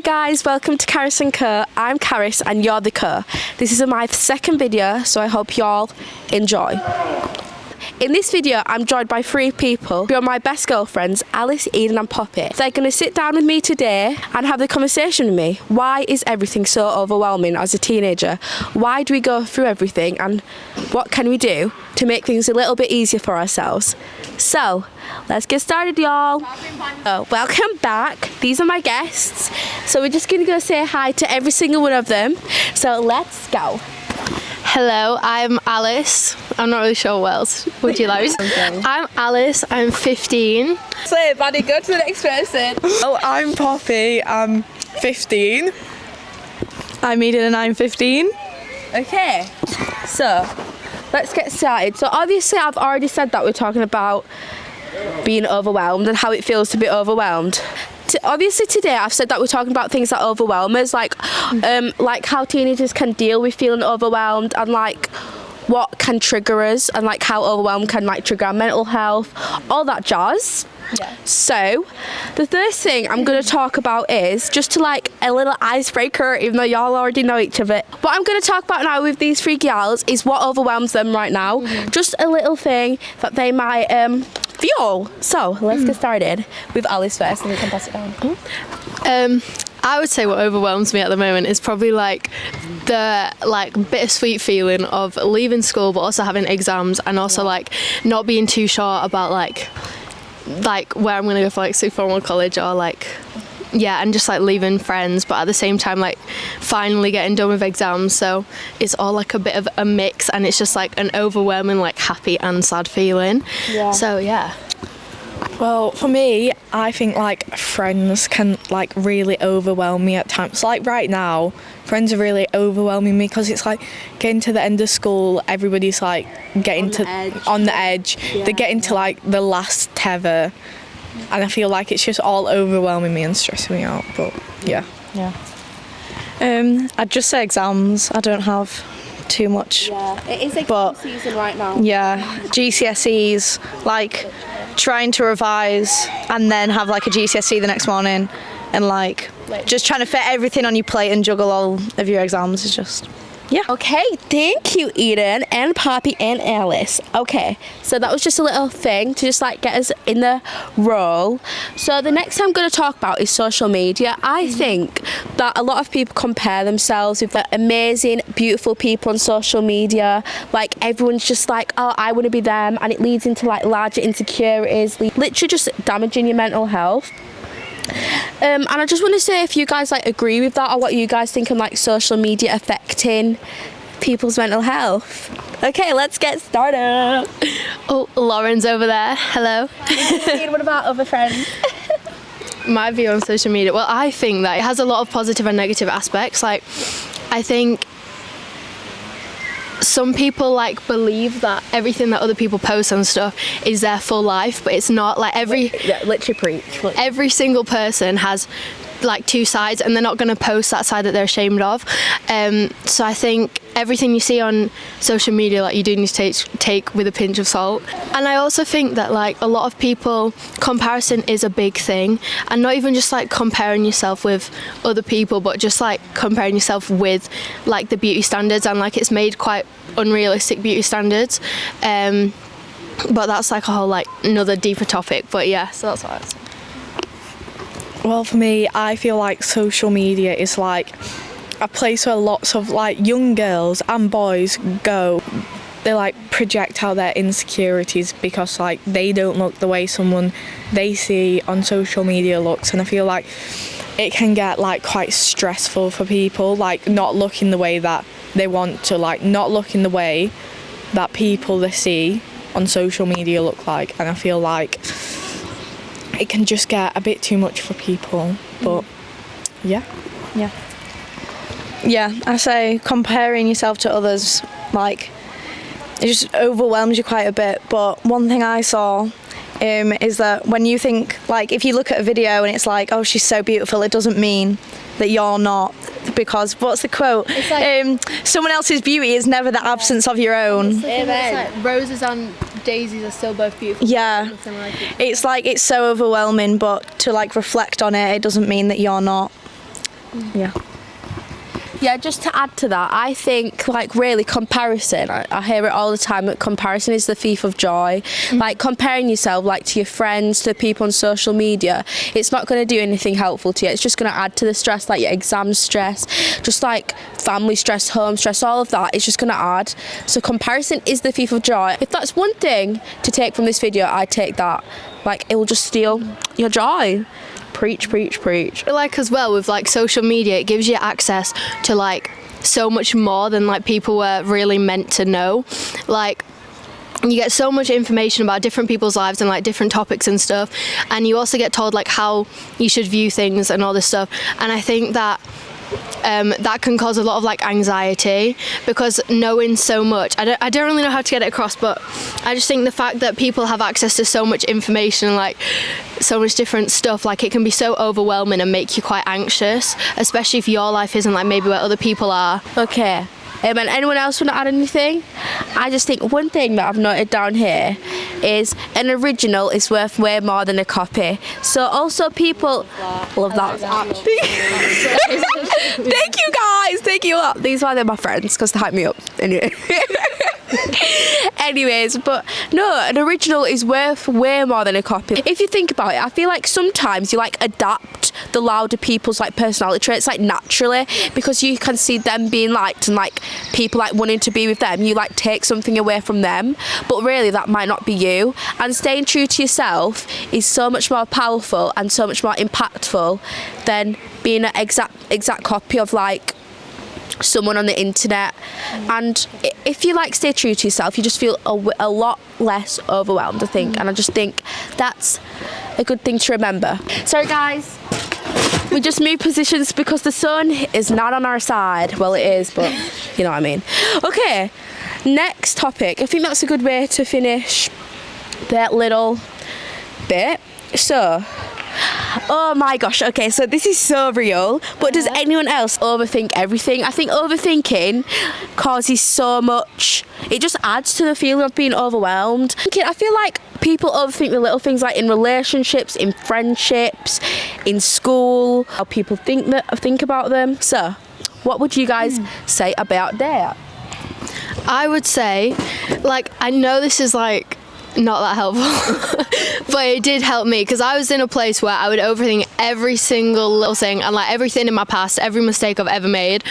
guys, welcome to Carys and Co. I'm Carys and you're the Co. This is my second video, so I hope you all enjoy. In this video, I'm joined by 3 people who are my best girlfriends, Alice, Eden and Poppy. They're going to sit down with me today and have the conversation with me. Why is everything so overwhelming as a teenager? Why do we go through everything and what can we do to make things a little bit easier for ourselves? So, let's get started, y'all. Welcome back. These are my guests. So we're just going to go say hi to every single one of them. So let's go. Hello, I'm Alice. I'm not really sure what else would you like. I'm Alice, I'm 15. So, buddy, go to the next person. Oh, I'm Poppy, I'm 15. I'm Eden and I'm 15. Okay, so let's get started. So obviously I've already said that we're talking about being overwhelmed and how it feels to be overwhelmed. Obviously today I've said that we're talking about things that overwhelm us, like how teenagers can deal with feeling overwhelmed and like what can trigger us and like how overwhelmed can like trigger our mental health, all that jazz. Yeah. So the first thing I'm going to talk about is just to like a little icebreaker, even though y'all already know each other. What I'm going to talk about now with these 3 gals is what overwhelms them right now. Just a little thing that they might feel. So let's get started with Alice first and we can pass it down. I would say what overwhelms me at the moment is probably like the bittersweet feeling of leaving school but also having exams and also like not being too sure about like where I'm going to go for like sixth form or college or like and just like leaving friends but at the same time like finally getting done with exams, so it's all like a bit of a mix and it's just like an overwhelming like happy and sad feeling. So well, for me, I think like friends can like really overwhelm me at times. Like right now, friends are really overwhelming me because it's like getting to the end of school, everybody's like getting on the edge. They're getting to like the last tether. And I feel like it's just all overwhelming me and stressing me out, but yeah. I'd just say exams. I don't have too much. Yeah, it is exam season right now. Yeah, GCSEs, like trying to revise and then have like a GCSE the next morning and like just trying to fit everything on your plate and juggle all of your exams is just... Yeah. Okay, thank you, Eden and Poppy and Alice. Okay, so that was just a little thing to just like get us in the role. So the next thing I'm going to talk about is social media. I think that a lot of people compare themselves with the amazing, beautiful people on social media. Like everyone's just like, oh, I want to be them, and it leads into like larger insecurities, literally just damaging your mental health. And I just want to say if you guys like agree with that or what you guys think on like social media affecting people's mental health. Okay, let's get started. Oh, Lauren's over there. Hello. What about other friends? My view on social media, well, I think that it has a lot of positive and negative aspects. Like I think some people like believe that everything that other people post and stuff is their full life, but it's not. Like literally preach. Every single person has like 2 sides and they're not going to post that side that they're ashamed of. So I think everything you see on social media like you do need to take with a pinch of salt. And I also think that like a lot of people, comparison is a big thing, and not even just like comparing yourself with other people but just like comparing yourself with like the beauty standards, and like it's made quite unrealistic beauty standards. But that's like a whole like another deeper topic, but yeah, so that's what I would say. Well, for me, I feel like social media is like a place where lots of like young girls and boys go. They like project out their insecurities because like they don't look the way someone they see on social media looks, and I feel like it can get like quite stressful for people, like not looking the way that they want to, like not looking the way that people they see on social media look like, and I feel like it can just get a bit too much for people. But yeah, I say comparing yourself to others, like it just overwhelms you quite a bit. But one thing I saw is that when you think, like if you look at a video and it's like, oh, she's so beautiful, it doesn't mean that you're not, because what's the quote? It's like, someone else's beauty is never the absence of your own. It's like roses and daisies are still both beautiful. Yeah, it's like it's so overwhelming, but to like reflect on it, it doesn't mean that you're not. Yeah. Yeah, just to add to that, I think, like, really comparison, I hear it all the time, that comparison is the thief of joy. Like, comparing yourself, like, to your friends, to people on social media, it's not going to do anything helpful to you. It's just going to add to the stress, like your exam stress, just like family stress, home stress, all of that. It's just going to add. So comparison is the thief of joy. If that's one thing to take from this video, I take that. Like, it will just steal your joy. Preach, preach, preach. Like, as well, with like social media, it gives you access to like so much more than like people were really meant to know. Like, you get so much information about different people's lives and like different topics and stuff, and you also get told like how you should view things and all this stuff. And I think that that can cause a lot of like anxiety, because knowing so much, I don't really know how to get it across, but I just think the fact that people have access to so much information and like so much different stuff, like it can be so overwhelming and make you quite anxious, especially if your life isn't like maybe where other people are. Okay. And anyone else want to add anything? I just think one thing that I've noted down here is an original is worth way more than a copy. So also people love that. Thank you guys. Thank you a lot. These are my friends because they hype me up. Anyway. Anyways, but no, an original is worth way more than a copy. If you think about it, I feel like sometimes you like adapt the louder people's like personality traits like naturally, because you can see them being liked and like people like wanting to be with them. You like take something away from them, but really that might not be you. And staying true to yourself is so much more powerful and so much more impactful than being an exact copy of like someone on the internet. And if you like stay true to yourself, you just feel a lot less overwhelmed, I think. And I just think that's a good thing to remember. Sorry guys, we just moved positions because the sun is not on our side. Well, it is, but you know what I mean. Okay, next topic. I think that's a good way to finish that little bit. So, oh my gosh, okay, so this is so real, but does anyone else overthink everything? I think overthinking causes so much, it just adds to the feeling of being overwhelmed. I feel like people overthink the little things, like in relationships, in friendships, in school, how people think about them. So, what would you guys say about that? I would say, like, I know this is like not that helpful, but it did help me, because I was in a place where I would overthink every single little thing and like everything in my past, every mistake I've ever made,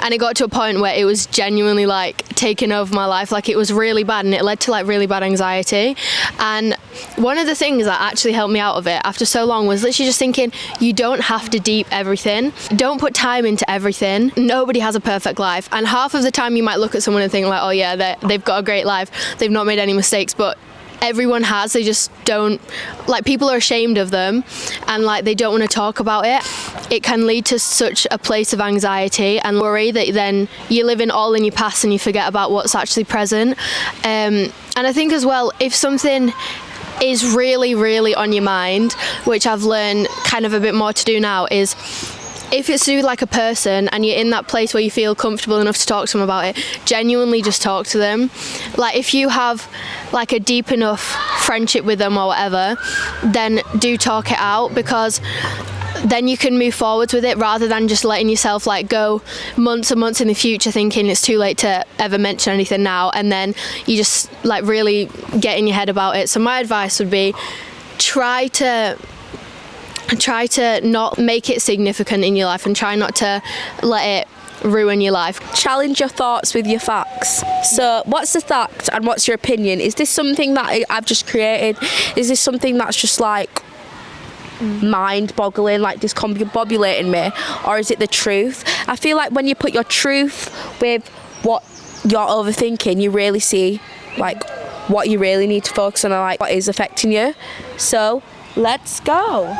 and it got to a point where it was genuinely like taking over my life. Like, it was really bad, and it led to like really bad anxiety. And one of the things that actually helped me out of it after so long was literally just thinking, you don't have to deep everything, don't put time into everything. Nobody has a perfect life, and half of the time you might look at someone and think like, oh yeah, they've got a great life, they've not made any mistakes, but everyone has. They just don't, like, people are ashamed of them and like they don't want to talk about it. It can lead to such a place of anxiety and worry that then you're living all in your past and you forget about what's actually present. And I think as well, if something is really, really on your mind, which I've learned kind of a bit more to do now, is if it's to do with like a person and you're in that place where you feel comfortable enough to talk to them about it, genuinely just talk to them. Like, if you have like a deep enough friendship with them or whatever, then do talk it out, because then you can move forwards with it, rather than just letting yourself like go months and months in the future thinking it's too late to ever mention anything now, and then you just like really get in your head about it. So my advice would be, try to not make it significant in your life, and try not to let it ruin your life. Challenge your thoughts with your facts. So what's the fact and what's your opinion? Is this something that I've just created? Is this something that's just like mind-boggling, like discombobulating me, or is it the truth? I feel like when you put your truth with what you're overthinking, you really see like what you really need to focus on and like what is affecting you. So let's go.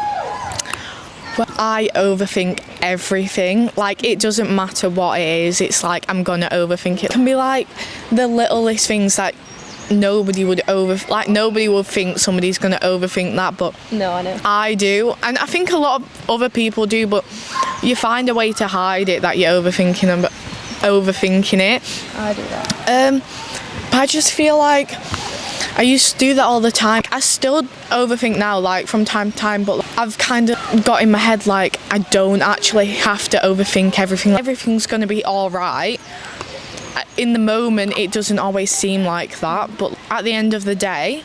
I overthink everything. Like, it doesn't matter what it is, it's like I'm gonna overthink it. It can be like the littlest things that nobody would think somebody's gonna overthink that, but no, I know I do, and I think a lot of other people do, but you find a way to hide it, that you're overthinking it. I do that. But I just feel like I used to do that all the time. I still overthink now, like from time to time, but I've kind of got in my head like I don't actually have to overthink everything. Everything's going to be all right. In the moment, it doesn't always seem like that, but at the end of the day,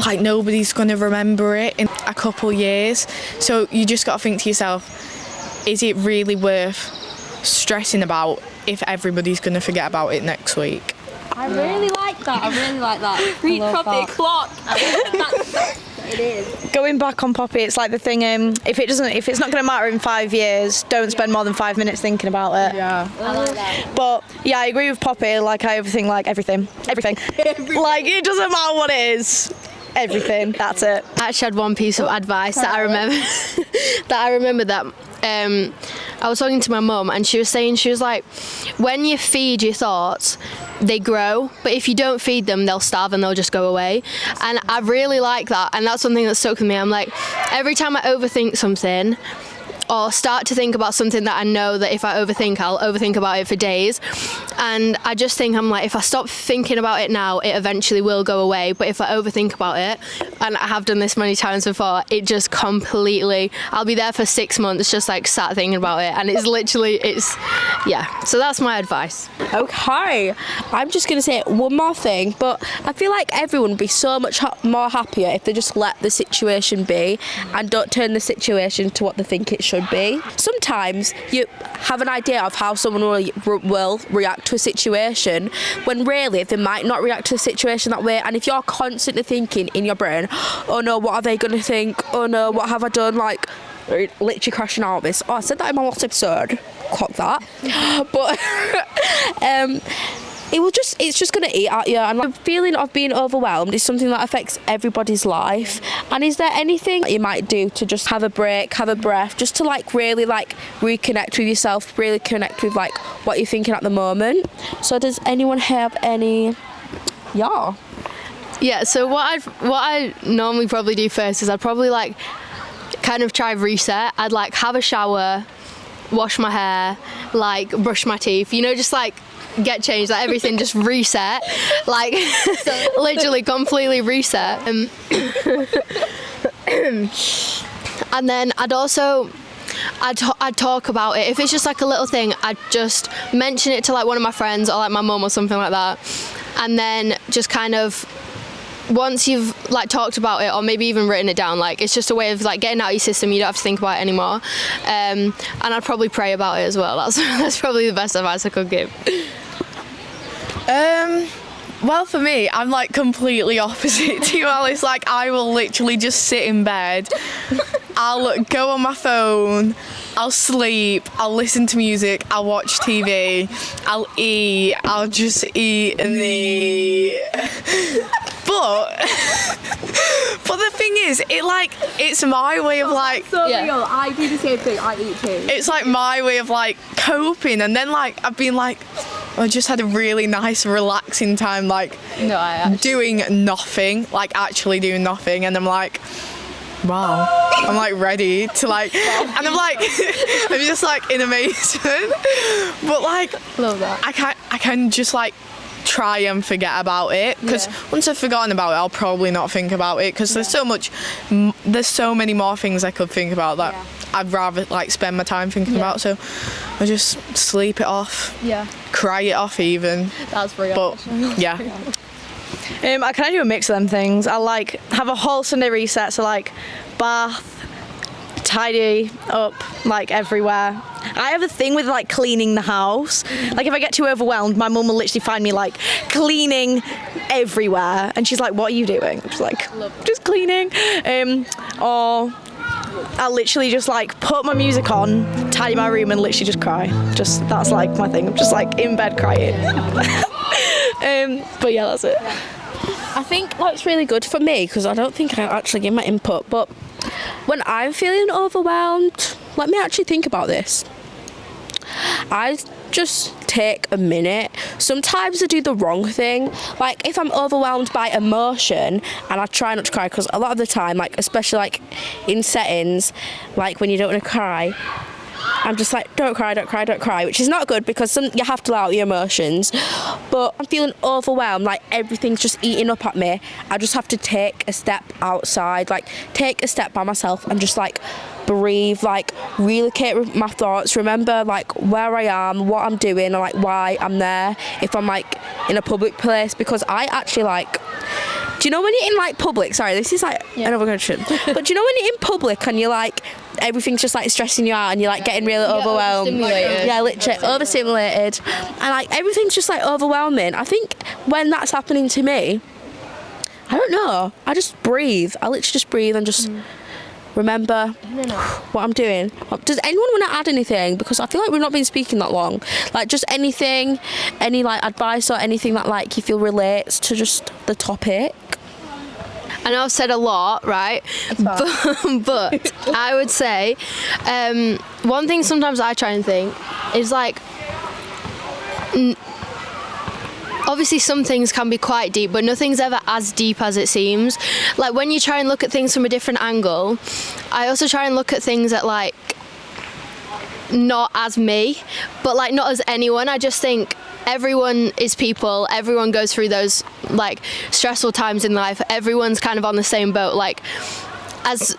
like nobody's going to remember it in a couple years. So you just got to think to yourself, is it really worth stressing about if everybody's going to forget about it next week? I really like that. Read Poppy clock. It is. Going back on Poppy, it's like the thing. If it's not going to matter in 5 years, don't spend more than 5 minutes thinking about it. Yeah. I like that. But yeah, I agree with Poppy. Like I overthink like everything. Like it doesn't matter what it is. Everything. That's it. I actually had one piece of advice that I remember that I was talking to my mum and she was like, when you feed your thoughts, they grow, but if you don't feed them, they'll starve and they'll just go away. And I really like that, and that's something that stuck with me. I'm like, every time I overthink something or start to think about something that I know that if I overthink, I'll overthink about it for days. And I just think, I'm like, if I stop thinking about it now, it eventually will go away. But if I overthink about it, and I have done this many times before, it just completely, I'll be there for 6 months just like sat thinking about it. And yeah. So that's my advice. Okay, I'm just going to say one more thing, but I feel like everyone would be so much more happier if they just let the situation be and don't turn the situation to what they think it should be. Sometimes you have an idea of how someone will react to a situation when really they might not react to the situation that way, and if you're constantly thinking in your brain, oh no, what are they going to think, oh no, what have I done, like literally crashing out of this. I said that in my last episode, clock that. But it's just going to eat at you, and the feeling of being overwhelmed is something that affects everybody's life. And is there anything that you might do to just have a break, have a breath, just to like really like reconnect with yourself, really connect with like what you're thinking at the moment? So does anyone have any? Yeah, so what I normally probably do first is I'd probably like kind of try reset. I'd like have a shower, wash my hair, like brush my teeth, just like get changed, like everything just reset, like literally completely reset. And then I'd talk about it. If it's just like a little thing, I'd just mention it to like one of my friends or like my mum or something like that. And then just kind of, once you've like talked about it or maybe even written it down, like it's just a way of like getting out of your system. You don't have to think about it anymore. And I'd probably pray about it as well. That's probably the best advice I could give. Well, for me, I'm like completely opposite to you, Alice. Like I will literally just sit in bed, I'll go on my phone, I'll sleep, I'll listen to music, I'll watch TV, I'll eat, I'll just eat and eat. But the thing is, it's my way of like. So real. I do the same thing. I eat too. It's like my way of like coping, and then like I've been like, I just had a really nice, relaxing time, like doing nothing, like actually doing nothing, and I'm like, wow, I'm like ready to like, and I'm like, I'm just like in amazement, but like, love that. I can just like try and forget about it, because once I've forgotten about it, I'll probably not think about it, because there's so many more things I could think about that I'd rather like spend my time thinking about. So I just sleep it off, cry it off even. That's real. But yeah. I kind of do a mix of them things. I like have a whole Sunday reset, so like bath, tidy up like everywhere. I have a thing with like cleaning the house. Like if I get too overwhelmed, my mum will literally find me like cleaning everywhere, and she's like, "What are you doing?" I'm just like, "Just cleaning." Or I'll literally just like put my music on, tidy my room, and literally just cry. Just that's like my thing. I'm just like in bed crying. But yeah, that's it. I think that's really good for me, because I don't think I actually give my input, but when I'm feeling overwhelmed, let me actually think about this. I just take a minute. Sometimes I do the wrong thing. Like if I'm overwhelmed by emotion, and I try not to cry, because a lot of the time, like especially like in settings, like when you don't want to cry, I'm just like, don't cry, don't cry, don't cry, which is not good because you have to let out your emotions. But I'm feeling overwhelmed, like everything's just eating up at me. I just have to take a step outside, like take a step by myself and just like breathe, like relocate with my thoughts, remember like where I am, what I'm doing, and like why I'm there if I'm like in a public place, because I actually like, do you know when you're in like public, sorry this is like another question, but do you know when you're in public and you're like everything's just like stressing you out and you're like getting really overwhelmed, literally overstimulated, and like everything's just like overwhelming. I think when that's happening to me, I don't know, I just breathe, I literally just breathe and just remember what I'm doing. Does anyone want to add anything? Because I feel like we've not been speaking that long. Like just anything, any like advice or anything that like you feel relates to just the topic. I know I've said a lot, right? But I would say one thing sometimes I try and think is like, obviously some things can be quite deep, but nothing's ever as deep as it seems. Like when you try and look at things from a different angle, I also try and look at things at like, not as me, but like not as anyone. I just think everyone is people, everyone goes through those like stressful times in life, everyone's kind of on the same boat. Like as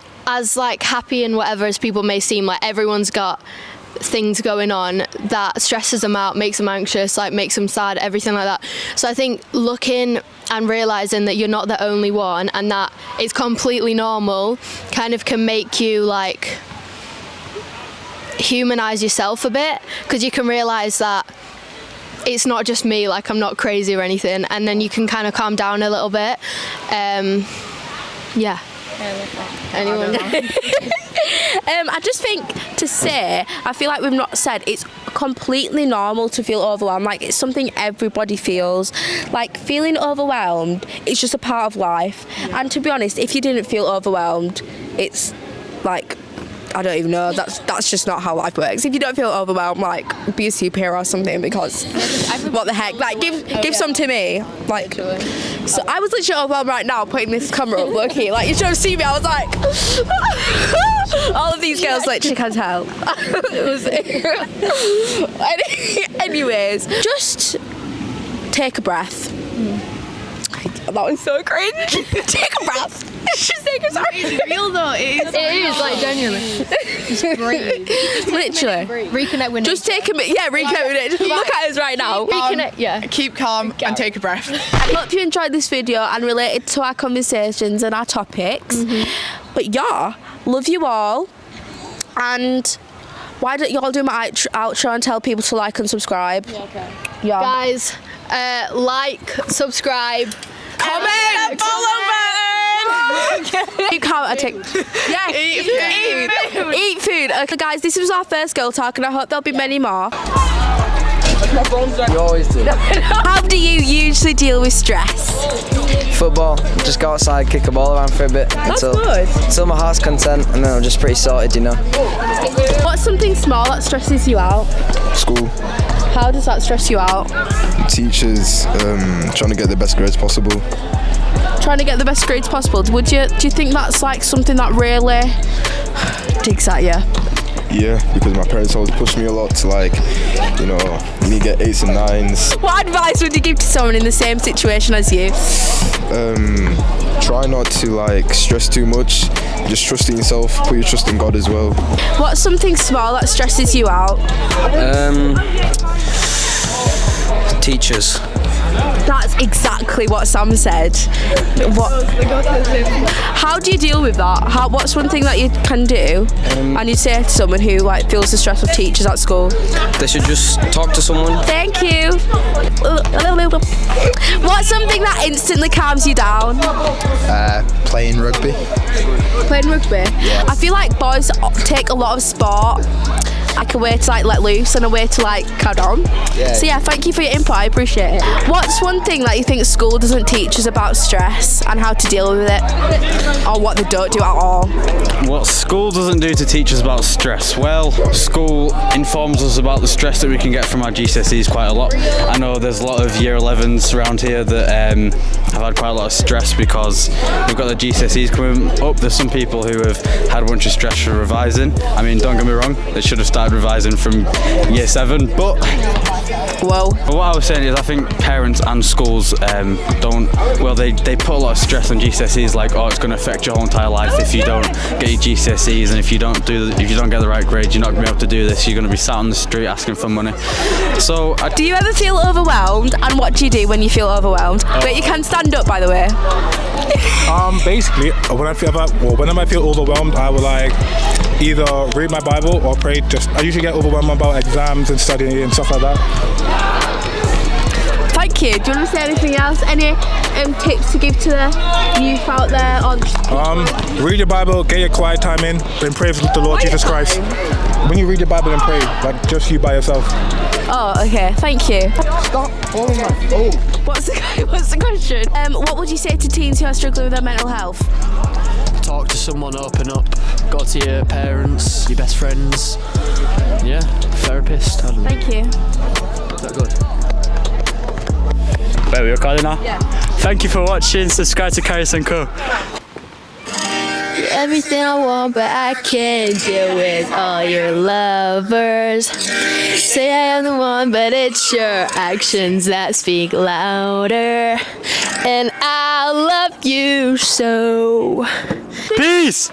like happy and whatever as people may seem, like everyone's got things going on that stresses them out, makes them anxious, like makes them sad, everything like that. So I think looking and realizing that you're not the only one and that it's completely normal kind of can make you like humanize yourself a bit, because you can realize that it's not just me, like I'm not crazy or anything, and then you can kind of calm down a little bit. Anyone? I just think to say, I feel like we've not said it's completely normal to feel overwhelmed. Like it's something everybody feels. Like feeling overwhelmed, it's just a part of life. And to be honest, if you didn't feel overwhelmed, it's like, I don't even know, that's just not how life works. If you don't feel overwhelmed, like be a superhero or something, because what the heck, like give some to me, like. So I was literally overwhelmed right now putting this camera up, look here, like you should have seen me, I was like all of these girls literally can't tell. It was anyways, just take a breath. That was so cringe. Take a breath. Just take a sorry. It's real though. It is like genuinely. Just breathe. Literally. Reconnect with just take a minute. Yeah, reconnect with it. Just look at us right now. Reconnect. Yeah. Keep calm and take a breath. I hope you enjoyed this video and related to our conversations and our topics. But yeah, love you all. And why don't y'all do my outro and tell people to like and subscribe? Yeah, okay. Yeah. Guys, like, subscribe, comment, follow button. You can't. I take. Yeah. Eat food. Okay, guys, this was our first girl talk, and I hope there'll be many more. You always do. How do you usually deal with stress? Football. Just go outside, kick a ball around for a bit until my heart's content, and then I'm just pretty sorted, you know. What's something small that stresses you out? School. How does that stress you out? Teachers trying to get the best grades possible. Trying to get the best grades possible. Do you think that's like something that really digs at you? Yeah, because my parents always push me a lot to like, you know, me get 8s and 9s. What advice would you give to someone in the same situation as you? Try not to like stress too much. Just trust in yourself. Put your trust in God as well. What's something small that stresses you out? Teachers. That's exactly what Sam said. How do you deal with that? What's one thing that you can do and you say to someone who like feels the stress of teachers at school? They should just talk to someone. Thank you. What's something that instantly calms you down? Playing rugby. Playing rugby? Yeah. I feel like boys take a lot of sport like a way to like let loose and a way to like calm down. Yeah. So yeah, thank you for your input, I appreciate it. What's one thing that you think school doesn't teach us about stress and how to deal with it? Or what they don't do at all? What school doesn't do to teach us about stress? Well, school informs us about the stress that we can get from our GCSEs quite a lot. I know there's a lot of year 11s around here that have had quite a lot of stress because we've got the GCSEs coming up. There's some people who have had a bunch of stress for revising. I mean, don't get me wrong, they should have started started revising from year 7. But Whoa. what I was saying is I think parents and schools they put a lot of stress on GCSEs, like, oh, it's going to affect your whole entire life if you don't get your GCSEs, and if you don't get the right grades, you're not going to be able to do this, you're going to be sat on the street asking for money. So Do you ever feel overwhelmed, and what do you do when you feel overwhelmed? But you can stand up, by the way. Basically, when I might feel overwhelmed, I will like either read my Bible or pray. I usually get overwhelmed about exams and studying and stuff like that. Thank you. Do you want to say anything else? Any tips to give to the youth out there on? Read your Bible, get your quiet time in, and pray for the Lord Jesus Christ. When you read your Bible and pray, like just you by yourself. Oh, okay. Thank you. Stop. Oh. What's the question? What would you say to teens who are struggling with their mental health? Talk to someone, open up, go to your parents, your best friends, yeah, therapist, I don't know. Thank you. Is that good? Wait, we recording now? Yeah. Thank you for watching, subscribe to Carys & Co. Everything I want, but I can't deal with all your lovers. Say I am the one, but it's your actions that speak louder. And I love you so. Peace!